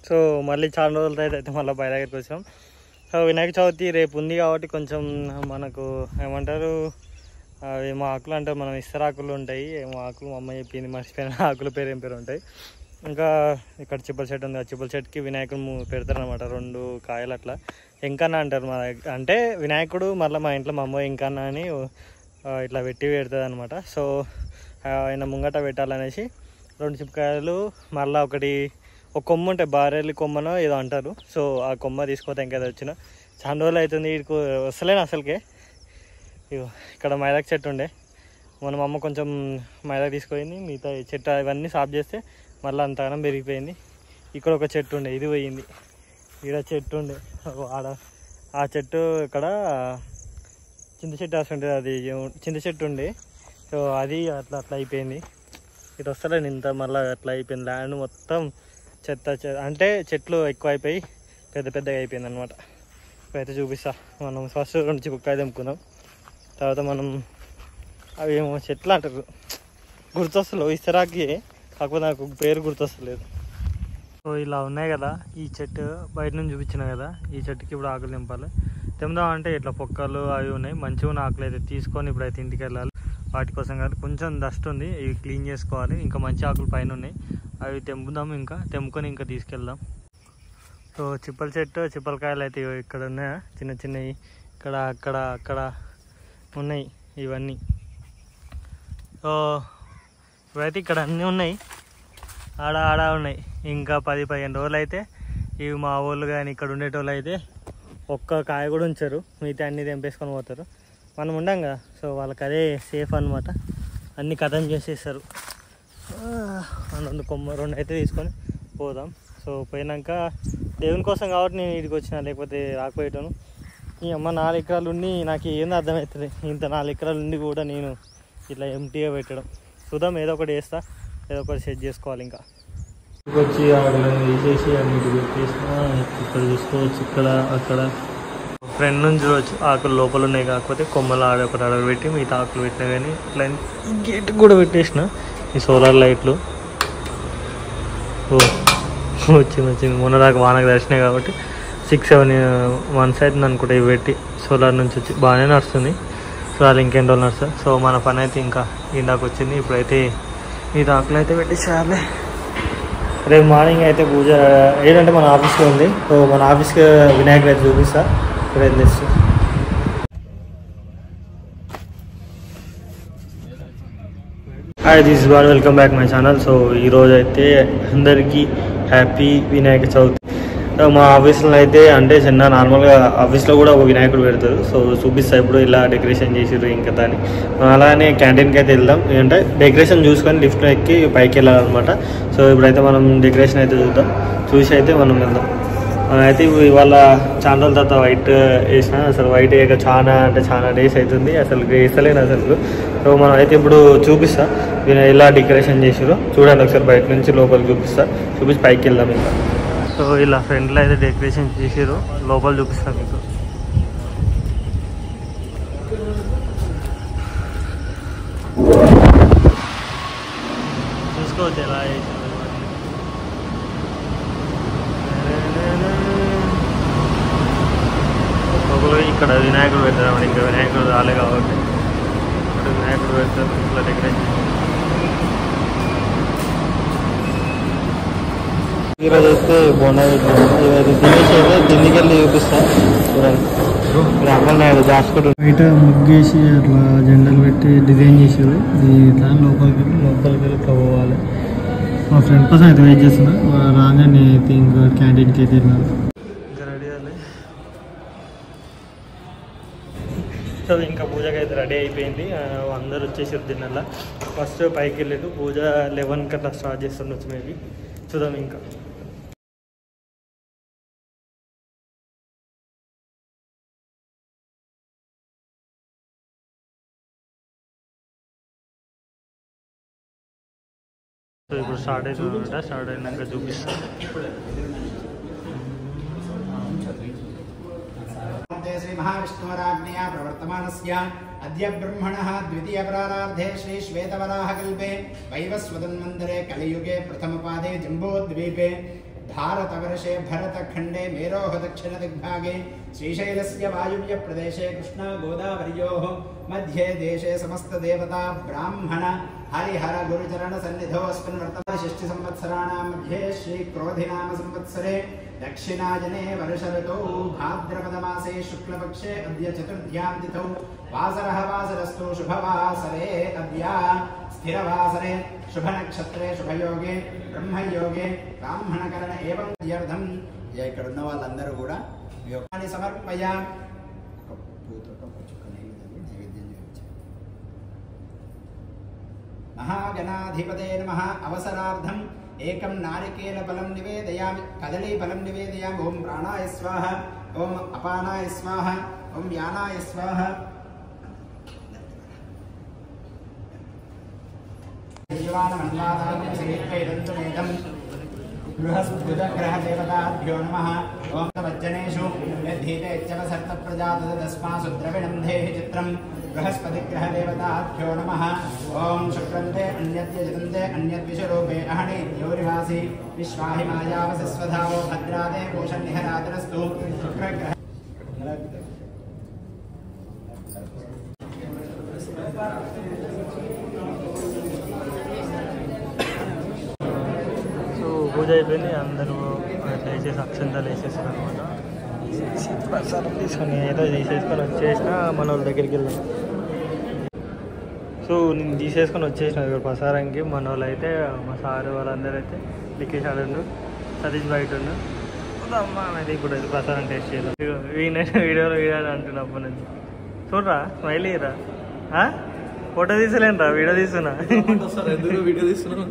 So మళ్ళీ చాలా రోజులతో అయితే మళ్ళీ బయట దగ్గరికి వచ్చాం. సో వినాయక చవితి రేపు ఉంది కాబట్టి కొంచెం మనకు ఏమంటారు ఏమో ఆకులు అంటారు, మనం ఇస్తరాకులు ఉంటాయి, ఏమో ఆకులు మా అమ్మ చెప్పింది, మర్చిపోయిన ఆకుల పేరు ఏం పేరు ఉంటాయి. ఇంకా ఇక్కడ చిప్పల చెట్టు ఉంది, ఆ చిప్పల చెట్టుకి వినాయకుడు పెడతారనమాట, 2 కాయలు అట్లా. ఇంకన్నా అంటారు మా దగ్గర, అంటే వినాయకుడు మళ్ళీ మా ఇంట్లో మా అమ్మ ఇంకన్నా అని ఇట్లా పెట్టి పెడుతుంది అనమాట. సో ఆయన ముంగట పెట్టాలనేసి 2 చిప్పకాయలు, మళ్ళీ ఒక కొమ్మ ఉంటాయి, బారెల్లి కొమ్మనో ఏదో అంటారు. సో ఆ కొమ్మ తీసుకోతే ఇంకేదో వచ్చిన చాలా రోజులు అవుతుంది, వీడికి వస్తలేను అసలుకే. ఇక్కడ మైదాకు చెట్టు ఉండే, మన అమ్మ కొంచెం మైదాకు తీసుకుపోయింది, మిగతా చెట్టు ఇవన్నీ సాఫ్ చేస్తే మళ్ళీ అంతగానం పెరిగిపోయింది. ఇక్కడ ఒక చెట్టు ఉండే, ఇది పోయింది. ఇక్కడ చెట్టు ఉండే, ఆడ ఆ చెట్టు ఇక్కడ చింత చెట్టు వస్తుంటుంది, అది చింత చెట్టు ఉండే. సో అది అట్లా అయిపోయింది. ఇటు వస్తలేను ఇంత, మళ్ళీ అట్లా అయిపోయింది. ల్యాండ్ మొత్తం చెత్త అంటే చెట్లు ఎక్కువ అయిపోయి పెద్దగా అయిపోయింది అనమాట. ఇప్పుడైతే చూపిస్తా. మనం ఫస్ట్ 2 చిప్పకాయ తెంపుకుందాం, తర్వాత మనం అవి ఏమో చెట్లు అంటారు, గుర్తొస్తలేవు, ఇస్తరాకి, కాకపోతే నాకు పేరు గుర్తొస్తలేదు. సో ఇలా ఉన్నాయి కదా, ఈ చెట్టు బయట నుంచి చూపించిన కదా, ఈ చెట్టుకి ఇప్పుడు ఆకులు తెంపాలి. తెంపుదామంటే ఇట్లా పొక్కలు అవి ఉన్నాయి, మంచిగా ఉన్న ఆకులు అయితే తీసుకొని ఇప్పుడైతే ఇంటికి వెళ్ళాలి. వాటి కోసం కాదు, కొంచెం డస్ట్ ఉంది, ఇవి క్లీన్ చేసుకోవాలి. ఇంకా మంచి ఆకులు పైన ఉన్నాయి, అవి తెంపుదాం, ఇంకా తెంపుకొని ఇంకా తీసుకెళ్దాం. సో చిప్పల చెట్టు, చిప్పలకాయలు అయితే ఇక్కడ ఉన్నాయా, చిన్నవి, ఇక్కడ అక్కడ ఉన్నాయి ఇవన్నీ. సో ఇవైతే ఇక్కడ అన్నీ ఉన్నాయి, ఆడ ఉన్నాయి. ఇంకా 10-15 రోజులు అయితే ఇవి మా వాళ్ళు కానీ ఇక్కడ ఉండేటోళ్ళు అయితే ఒక్క కాయ కూడా ఉంచారు, మిగతా అన్నీ తెంపేసుకొని పోతారు. మనం ఉండం కదా, సో వాళ్ళకి అదే సేఫ్ అనమాట, అన్నీ ఖతం చేసేస్తారు. 2 అయితే తీసుకొని పోదాం. సో పోయినాక దేవుని కోసం కాబట్టి నేను ఇక్కడికి వచ్చిన, లేకపోతే రాకపోయేటాను. ఈ అమ్మ 4 ఎకరాలు ఉండి నాకు ఏందో అర్థమవుతుంది, ఇంత 4 ఎకరాలు ఉండి కూడా నేను ఇట్లా ఎంటీగా పెట్టడం. చూద్దాం, ఏదో ఒకటి వేస్తా, ఏదో ఒకటి సెట్ చేసుకోవాలి. ఇంకా వచ్చి ఆకులను తీసేసి అన్నిటి పెట్టేసిన, ఇక్కడ చూసుకోవచ్చు, ఇక్కడ అక్కడ ఫ్రెండ్ నుంచి చూడవచ్చు. ఆకులు లోపల ఉన్నాయి, కాకపోతే కొమ్మలు ఒకటి ఆడబెట్టి మిగతా ఆకులు పెట్టినా కానీ ఇట్లా గేట్ కూడా పెట్టేసిన. ఈ సోలార్ లైట్లు వచ్చింది, మొన్న దాకా వానకు దర్శనాయి కాబట్టి 6-7 months అవుతుంది అనుకుంటా ఇవి పెట్టి. సోలార్ నుంచి వచ్చి బాగానే నడుస్తుంది. సో అది ఇంకెన్ని రోజులు నడుస్తుంది. సో మన పని అయితే ఇంకా ఇందాక వచ్చింది. ఇప్పుడైతే ఈ ఆకులు అయితే పెట్టేసేయాలి. రేపు మార్నింగ్ అయితే పూజ ఏంటంటే మన ఆఫీస్లో ఉంది. సో మన ఆఫీస్కి వినాయకుడు అయితే చూపిస్తా. ఇప్పుడైతే తెచ్చు. Hi, this is ball, welcome back my channel. So ఈరోజు అయితే అందరికీ హ్యాపీ వినాయక చవితి. మా ఆఫీస్లో అయితే అంటే చిన్న నార్మల్గా ఆఫీస్లో కూడా ఒక వినాయకుడు పెడతారు. సో చూపిస్తా ఇప్పుడు ఇలా డెకరేషన్ చేసిర్రు ఇంకా దాన్ని. అలానే క్యాంటీన్కి అయితే వెళ్దాం, ఏంటంటే డెకరేషన్ చూసుకొని లిఫ్ట్లో ఎక్కి పైకి వెళ్ళాలన్నమాట. సో ఇప్పుడైతే మనం డెకరేషన్ అయితే చూద్దాం, చూసి అయితే మనం వెళ్దాం. అయితే ఇవాళ చాలా రోజుల తర్వాత వైట్ వేసిన, అసలు వైట్ వేయక చాలా డేస్ అవుతుంది, అసలు వేస్తలేను అసలు. సో మనం అయితే ఇప్పుడు చూపిస్తా ఇలా డెకరేషన్ చేసారు, చూడండి ఒకసారి బయట నుంచి లోపలికి చూపించి పైకి వెళ్దాం ఇంకా. సో ఇలా ఫ్రంట్లో అయితే డెకరేషన్ చేసారు, లోపల చూపిస్తాను మీకు. చూసుకోవచ్చు ఎలా చేసారు. ఇక్కడ వినాయకుడు పెడతారు, ఇంకా వినాయకుడు రాలే కాబట్టి ఇక్కడ వినాయకుడు పెడతారు, ఇట్లా డెకరేషన్. ఈరోజు వస్తే బోండా తినేసి అయితే దిండికి వెళ్ళి చూపిస్తాను. చూడండి అక్కడ దాచుకుంటు బయట ముగ్గేసి అట్లా జెండాలు పెట్టి డిజైన్ చేసారు. ఇట్లా లోపలికి వెళ్ళి పోవాలి. మా ఫ్రెండ్ కోసం అయితే వెయిట్ చేస్తున్నా, రాగానే నేను అయితే ఇంకా క్యాంటీన్కి అయితే వెళ్ళాను. ఇంకా రెడీ అవ్వాలి. సో ఇంకా పూజకి అయితే రెడీ అయిపోయింది, అందరు వచ్చేసారు తిన్నలా. ఫస్ట్ పైకి వెళ్ళారు, పూజ 11కి అట్లా స్టార్ట్ చేస్తుండొచ్చు మేబీ, చూద్దాం ఇంకా. సో ఇప్పుడు స్టార్ట్ అవుతుందంట, స్టార్ట్ అయినాక చూపిస్తాను. శ్రీ మహావిష్ణువరాజ్ఞయా ప్రవర్తమానస్య అద్య బ్రహ్మణః ద్వితీయ ప్రారార్ధే శ్రీ శ్వేతవరాహ కల్పే వైవస్వతన్మందిరే కలియుగే ప్రథమపాదే జంబోద్వీపే भारतवर्षे भरतखण्डे मेरोः दक्षिणदिग्भागे श्रीशैलस्य वायुव्यप्रदेशे कृष्णा गोदावर्योः मध्ये देशे समस्तदेवता ब्राह्मण हरिहर गुरुचरण सन्निधौ अस्मिन् वर्तमान षष्ठिसंवत्सराणां मध्ये श्रीक्रोधिनाम संवत्सरे दक्षिणायने वर्ष ऋतौ भाद्रपदमासे शुक्लपक्षे अद्य चतुर्थ्यां तिथौ वासरः वासरस्तु शुभवासरे अद्य स्थिरवासरे शुभनक्षत्रे शुभयोगे ब्रह्मयोगे ब्राह्मणकरण एवं यर्थं ఇక్కడ ఉన్న వాళ్ళందరూ కూడా యోగాన్ని సమర్పయామి. महागणाधिपते नमः. अवसरार्थम् एकं नारिकेलफलं निवेदयामि, कदलीफलं निवेदयामि. ओम प्राणाय स्वाहा, ओम अपानाय स्वाहा, ओम यानाय स्वाहा. बृहस्पतिग्रहदेवताभ्यो नमः. ओम वज्जनेषु यद्धीते तस्मासु द्रविणं देहि चित्रम्. बृहस्पतिग्रहदेवताभ्यो नमः. ओम शुक्रन्ते अन्यद्य जतन्ते अन्यद्विषरूपे अहणे योरिवासि विश्वाहि मायावसस्वधावो भद्रादे कोशन्निहरातरस्तु. शुक्रग्रह పూజ అయిపోయింది. అందరూ వేసేసి అక్షంతలు వేసేసారు అనమాట. ప్రసాదం తీసుకొని ఏదో తీసేసుకొని వచ్చేసిన మన వాళ్ళ దగ్గరికి వెళ్ళాం. సో నేను తీసేసుకొని వచ్చేసిన ఇక్కడ ప్రసారానికి. మన వాళ్ళు అయితే మా సారు వాళ్ళందరూ అయితే లికేష్ ఆడుండు, సతీష్ బయట ఉండు. అమ్మ అయితే ఇప్పుడు ప్రసాదం టేస్ట్ చేయాలి. వీడియోలో వీడియో అంటున్నప్పటి నుంచి చూడరా స్మైల్ ఇరా. ఫోటో తీసలేనురా, వీడియో తీస్తున్నా. వీడియో తీస్తున్నాను.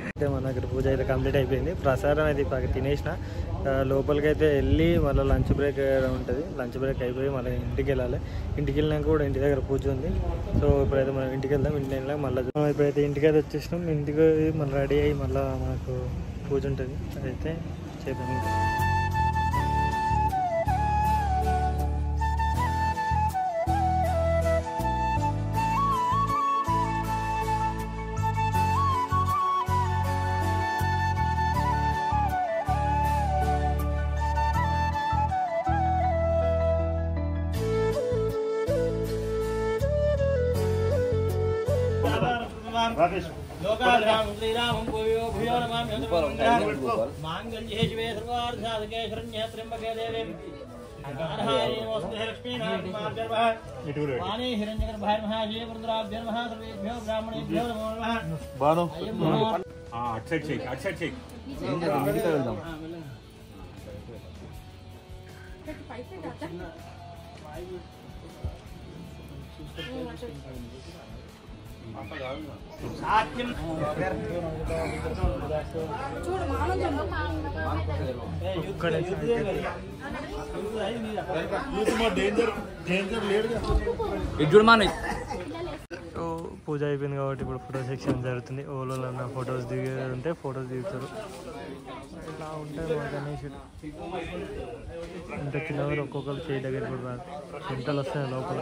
అయితే మన ఇక్కడ పూజ అయితే కంప్లీట్ అయిపోయింది. ప్రసాదం అయితే ఇప్పుడు తినేసిన. లోపలికి అయితే వెళ్ళి మళ్ళీ లంచ్ బ్రేక్ ఉంటుంది. లంచ్ బ్రేక్ అయిపోయి మళ్ళీ ఇంటికి వెళ్ళాలి. ఇంటికి వెళ్ళినాక కూడా ఇంటి దగ్గర పూజ ఉంది. సో ఇప్పుడైతే మనం ఇంటికి వెళ్దాం. ఇంటికి వెళ్ళాక మళ్ళీ ఇప్పుడైతే ఇంటికి అయితే వచ్చేసినాం. ఇంటికి మళ్ళీ రెడీ అయ్యి మళ్ళీ మనకు పూజ ఉంటుంది. అదైతే చేద్దాం. श्रीरामं भूयो भूयो नमामि. मांगल्ये शिवे सर्वार्थसाधके शरण्ये त्र्यंबके देवे नारायणे नमोस्तुते लक्ष्मीनारायणमार्गर्भः वाणी हिरण्यगर्भाय नमः. जयवरुद्राभ्यो नमः. सर्वेभ्यो ब्राह्मणेभ्यो नमो नमः. బాను अट साइड शेक వెళ్దాం. सात्यं సో పూజ అయిపోయింది కాబట్టి ఇప్పుడు ఫోటో సెక్షన్ జరుగుతుంది. ఓలో ఫొటోస్ దిగే ఉంటే ఫొటోస్ దిగుతారు. ఇలా ఉంటాయి మా గణేశుడు. ఇంత చిన్నవారు ఒక్కొక్కరు చేయి దగ్గర కూడా రాదు. చింతలు వస్తాయి లోపల.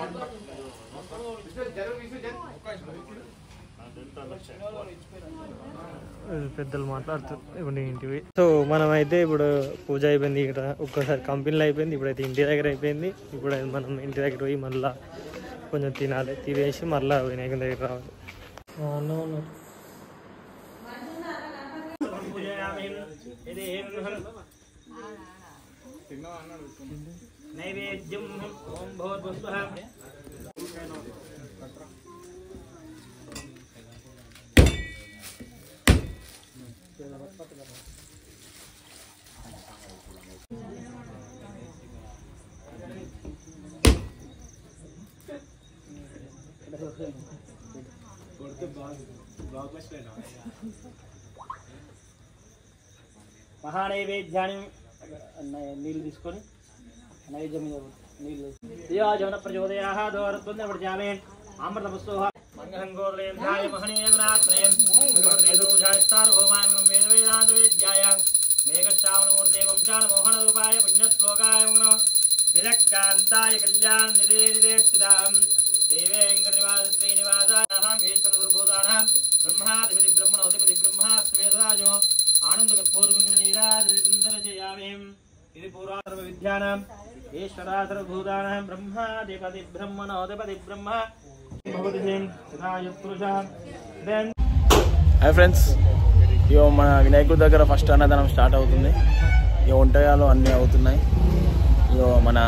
పెద్దలు మాట్లాడుతారు ఇప్పుడు ఇంటివి. సో మనం అయితే ఇప్పుడు పూజ అయిపోయింది. ఇక్కడ ఒక్కసారి కంపెనీలో అయిపోయింది. ఇప్పుడైతే ఇంటి దగ్గర అయిపోయింది. ఇప్పుడు మనం ఇంటి దగ్గర పోయి మళ్ళీ కొంచెం తినాలి. తినేసి మళ్ళీ వినాయకుని దగ్గర రావాలి. नैवेद्यं ओम भवद्वस्वः महानैवेद्यानि नीళ్ళు తీసుకొని నైవేద్యం మీద నీళ్ళు దియాజన ప్రచోదయాః దోరత్వందవర్జామే అమృతపుస్తోః మంగళంగోర్లేంద్రాయ మహనీయగుణాత్రయం గురుదేవోజాయస్తార్భౌమాయం వేదవేదాంత విద్యాయ మేఘశ్రావణమూర్తే వంశానమోహనరూపాయ పుణ్యశ్లోకాయ నమో నిరక్కాంతాయ కళ్యాణ నిదే స్థితాం దేవేంకటనివాస శ్రీనివాసాయ ఈశ్వర గురుభూతానాం బ్రహ్మాధిపతి బ్రహ్మణోధిపతి బ్రహ్మాస్మే సదాజో आनन्दकर्पूरमङ्गलनीराजन्दरशयामि इति पुरातनविद्यानाम् ईश्वरासर्वभूतानां ब्रह्माधिपति ब्रह्मणोऽधिपति ब्रह्म भवति सदायुत्पुरुषः హాయ్ ఫ్రెండ్స్, ఇగో మన వినాయకుడి దగ్గర ఫస్ట్ అన్నదానం స్టార్ట్ అవుతుంది. ఇక వంటకాలు అన్నీ అవుతున్నాయి. ఇగో మన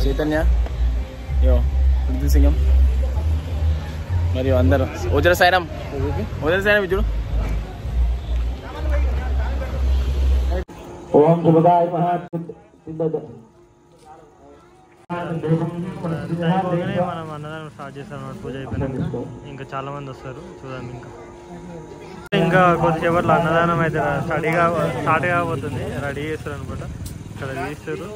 చైతన్య, ఇగో పృథ్వీ సింగం మరియు అందరూ వజ్ర సాయిరాం చూడు. ఓం శుభదాయ మహా మనం అన్నదానం స్టార్ట్ చేస్తాం అన్నమాట. పూజ అయిపోయినాక ఇంకా చాలా మంది వస్తారు, చూడండి. ఇంకా కొద్దిసేపట్లో అన్నదానం అయితే స్టార్ట్ కాబోతుంది. రెడీ చేస్తారు అనమాట. ఇక్కడ తీస్తారు.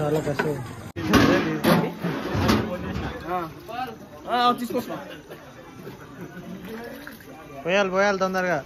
చాలా కష్టం. పోయాలి తొందరగా.